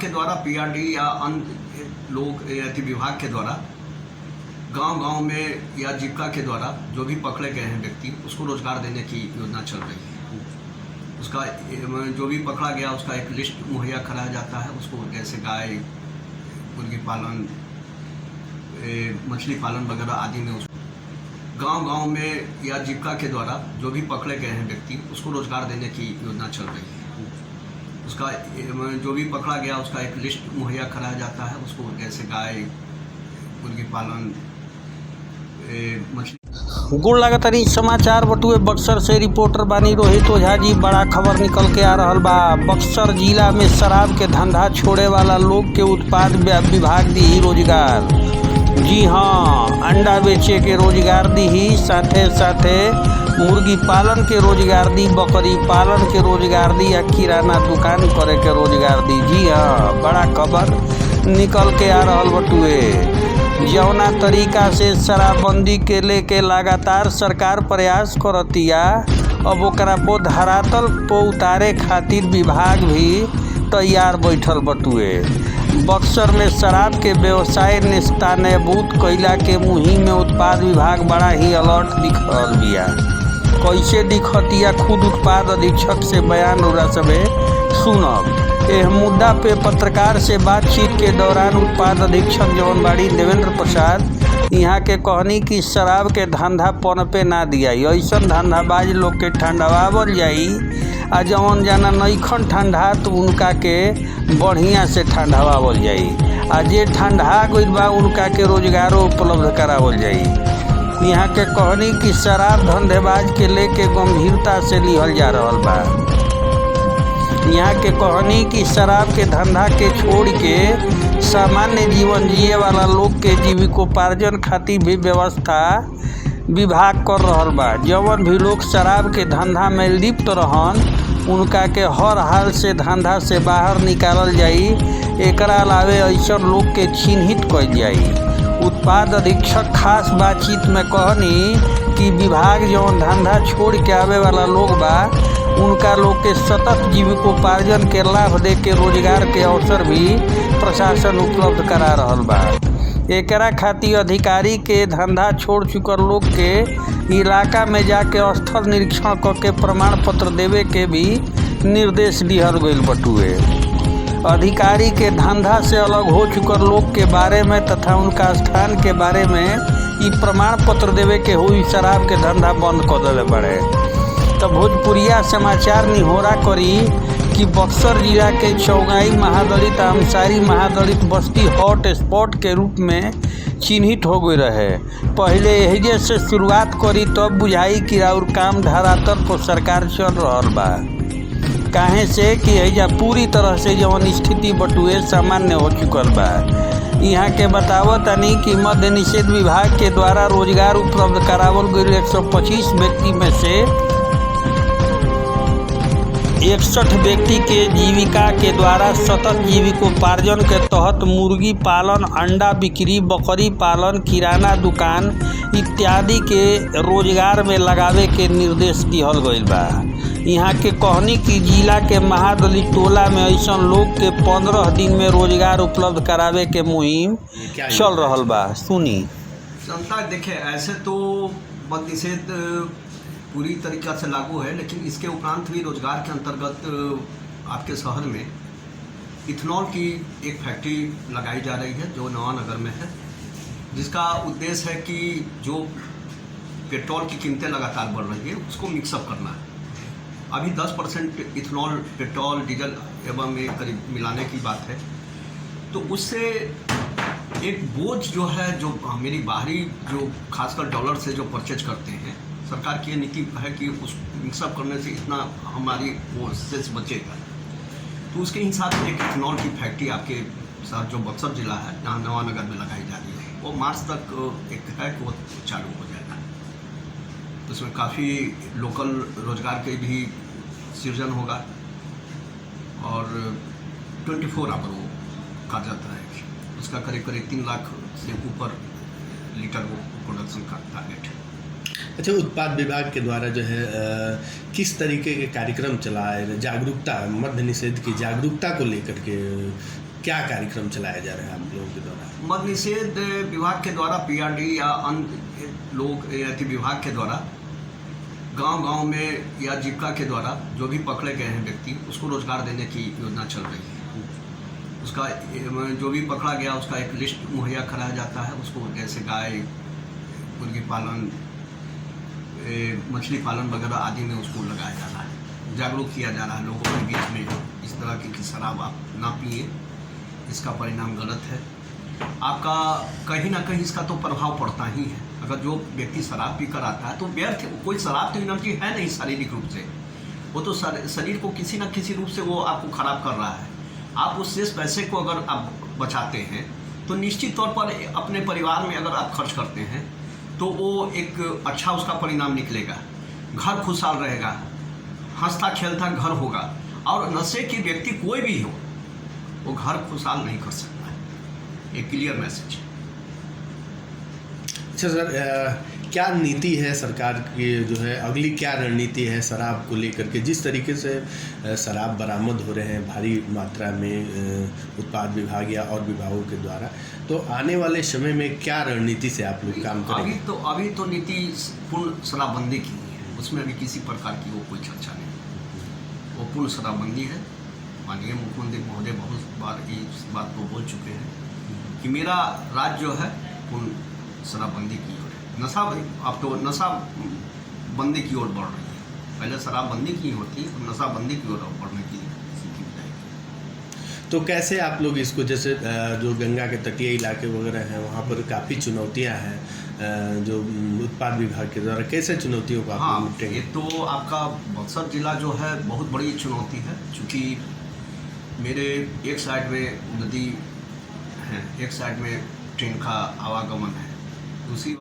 के द्वारा पीआरडी या अन्य लोग विभाग के द्वारा गांव-गांव में या जीविका के द्वारा जो भी पकड़े गए हैं व्यक्ति उसको रोजगार देने की योजना चल रही है। उसका जो भी पकड़ा गया उसका एक लिस्ट मुहैया कराया जाता है। उसको जैसे गाय, मुर्गी पालन, मछली पालन वगैरह आदि में गांव-गांव में या जीविका के द्वारा जो भी पकड़े गए हैं व्यक्ति उसको रोजगार देने की योजना चल रही है। उसका जो भी पकड़ा गया उसका एक लिस्ट मुहैया कराया जाता है। उसको जैसे गाय, मुर्गी पालन, मछली। गुण लगातारी समाचार बटुए बक्सर से रिपोर्टर बानी रोहित ओझा जी। बड़ा खबर निकल के आ रहल बा। बक्सर जिला में शराब के धंधा छोड़े वाला लोग के उत्पाद विभाग दी रोजगार। जी हाँ, अंडा बेचे के रोजगार दी ही, साथे साथे मुर्गी पालन के रोजगार दी, बकरी पालन के रोजगार दी या किराना दुकान करे के रोजगार दी। जी हाँ, बड़ा खबर निकल के आ रहल बटुए। जौना तरीका से शराबबंदी के लेके लगातार सरकार प्रयास करतिया, अब ओकरा पो धरातल पो उतारे खातिर विभाग भी तैयार बैठल बटुए। बक्सर में शराब के व्यवसाय नेस्तनाबूद कइला के मुहिम में उत्पाद विभाग बड़ा ही अलर्ट दिख रहल बिया। कैसे दिखतिया खुद उत्पाद अधीक्षक से बयान उरा सबे सुनब। एह मुद्दा पे पत्रकार से बातचीत के दौरान उत्पाद अधीक्षक जवन बाड़ी देवेंद्र प्रसाद यहाँ के कहनी कि शराब के धंधा पनपे ना दिया, ऐसन धंधाबाज लोग के ठंडवावल जाई आ जवन जाना नईखन ठंडा तो उनका के बढ़िया से ठंडवावल जाई आ जे ठंडा गइल बा उनका के रोजगारो उपलब्ध करावल जाई। यहाँ के कहनी कि शराब धंधेबाज के लेके गंभीरता से लिहल जा रहल बा। यहाँ के कहनी कि शराब के धंधा के छोड़ के सामान्य जीवन जिए वाला लोग के जीविकोपार्जन खातिर भी व्यवस्था विभाग कर रहल बा। जवन भी लोग शराब के धंधा में लिप्त रहन उनका के हर हाल से धंधा से बाहर निकालल जाई। एकरा अलावे ऐसा लोग के चिन्हित कइल जाई। उत्पाद अधीक्षक खास बातचीत में कहनी कि विभाग जवन धंधा छोड़ के आवे वाला लोग बा उनका लोग के सतत जीविकोपार्जन के लाभ दे के रोजगार के अवसर भी प्रशासन उपलब्ध करा रहल बा। एकरा खातिर अधिकारी के धंधा छोड़ चुकल लोग के इलाका में जाके स्थल निरीक्षण करके प्रमाण पत्र देवे के भी निर्देश दिहल गइल बटुए। अधिकारी के धंधा से अलग हो चुकल लोग के बारे में तथा उनका स्थान के बारे में ई प्रमाण पत्र देवे के हुई शराब के धंधा बंद कर देले बड़े। तो भोजपुरिया समाचार निहोरा करी कि बक्सर जिला के चौगाई महादलित आमसारी महादलित बस्ती हॉट स्पॉट के रूप में चिन्हित हो गई रहे। पहले यही से शुरुआत करी तब बुझाई कि और काम धरातल पर सरकार चल रहल बा। काहे से कि एजा पूरी तरह से जवन स्थिति बटुए सामान्य हो चुकल बा। यहाँ के बतावतानी कि मद्य निषेध विभाग के द्वारा रोजगार उपलब्ध करावल गई 125 व्यक्ति में से 61 व्यक्ति के जीविका के द्वारा सतत जीविकोपार्जन के तहत मुर्गी पालन, अंडा बिक्री, बकरी पालन, किराना दुकान इत्यादि के रोजगार में लगावे के निर्देश दिहल गइल बा। यहाँ के कहनी कि जिला के महादलित टोला में ऐसा लोग के 15 दिन में रोजगार उपलब्ध करावे के मुहिम चल रहल बा। सुनी जनता देखे, ऐसे तो मद्य निषेध पूरी तरीक़ा से लागू है, लेकिन इसके उपरांत भी रोजगार के अंतर्गत आपके शहर में इथेनॉल की एक फैक्ट्री लगाई जा रही है जो नवानगर में है, जिसका उद्देश्य है कि जो पेट्रोल की कीमतें लगातार बढ़ रही है उसको मिक्सअप करना है। अभी 10% इथेनॉल पेट्रोल डीजल एवं में करीब मिलाने की बात है, तो उससे एक बोझ जो है, जो मेरी बाहरी जो खासकर डॉलर से जो परचेज करते हैं, सरकार की ये नीति है कि उस मिक्सअप करने से इतना हमारी वो सेस बचेगा। तो उसके हिसाब से एक इथेनॉल की फैक्ट्री आपके साथ जो बक्सर जिला है जहाँ नवानगर में लगाई जा रही है, वो मार्च तक एक है कि वो चालू हो जाएगा। तो उसमें काफ़ी लोकल रोजगार के भी सृजन होगा और 24 आवर वो कार्यरत रहेगी। उसका करीब 3 लाख से ऊपर लीटर वो प्रोडक्शन का टारगेट है। अच्छा, उत्पाद विभाग के द्वारा जो है किस तरीके के कार्यक्रम चलाए, जागरूकता, मद्य निषेध की जागरूकता को लेकर के क्या कार्यक्रम चलाया जा रहा है आप लोगों के द्वारा? मद निषेध विभाग के द्वारा पीआरडी या अन्य लोग अति विभाग के द्वारा गांव-गांव में या जीविका के द्वारा जो भी पकड़े गए हैं व्यक्ति उसको रोजगार देने की योजना चल रही है। उसका जो भी पकड़ा गया उसका एक लिस्ट मुहैया कराया जाता है। उसको जैसे गाय, मुर्गी पालन, मछली पालन वगैरह आदि में उसको लगाया जा रहा है, जागरूक किया जा रहा है लोगों के बीच में इस तरह की शराब आप ना पिए, इसका परिणाम गलत है। आपका कहीं ना कहीं इसका तो प्रभाव पड़ता ही है। अगर जो व्यक्ति शराब पीकर आता है तो व्यर्थ, कोई शराब तो इनर्जी है नहीं शारीरिक रूप से, वो तो शरीर को किसी न किसी रूप से वो आपको खराब कर रहा है। आप उस शेष पैसे को अगर आप बचाते हैं तो निश्चित तौर पर अपने परिवार में अगर आप खर्च करते हैं तो वो एक अच्छा उसका परिणाम निकलेगा, घर खुशहाल रहेगा, हंसता खेलता घर होगा। और नशे की व्यक्ति कोई भी हो वो घर खुशहाल नहीं कर सकता है। एक क्लियर मैसेज। अच्छा सर, क्या नीति है सरकार की, जो है अगली क्या रणनीति है शराब को लेकर के? जिस तरीके से शराब बरामद हो रहे हैं भारी मात्रा में उत्पाद विभाग या और विभागों के द्वारा, तो आने वाले समय में क्या रणनीति से आप लोग काम करेंगे? अभी तो नीति पूर्ण शराबबंदी की है, उसमें अभी किसी प्रकार की वो कोई चर्चा नहीं, वो पूर्ण शराबबंदी है। माननीय मुख्यमंत्री महोदय बहुत बार इस बात को बोल चुके हैं कि मेरा राज्य जो है पूर्ण शराबबंदी की ओर है। अब तो नशाबंदी की ओर बढ़ रही है। पहले शराबबंदी की होती, अब नशाबंदी की ओर बढ़ने की सीखी जाएगी। तो कैसे आप लोग इसको, जैसे जो गंगा के तटीय इलाके वगैरह हैं वहाँ पर काफ़ी चुनौतियाँ हैं, जो उत्पाद विभाग के द्वारा कैसे चुनौतियों को आप लोग निपटेंगे? ये तो आपका बक्सर जिला जो है बहुत बड़ी चुनौती है, क्योंकि मेरे एक साइड में नदी है, एक साइड में ट्रेन का आवागमन है, दूसरी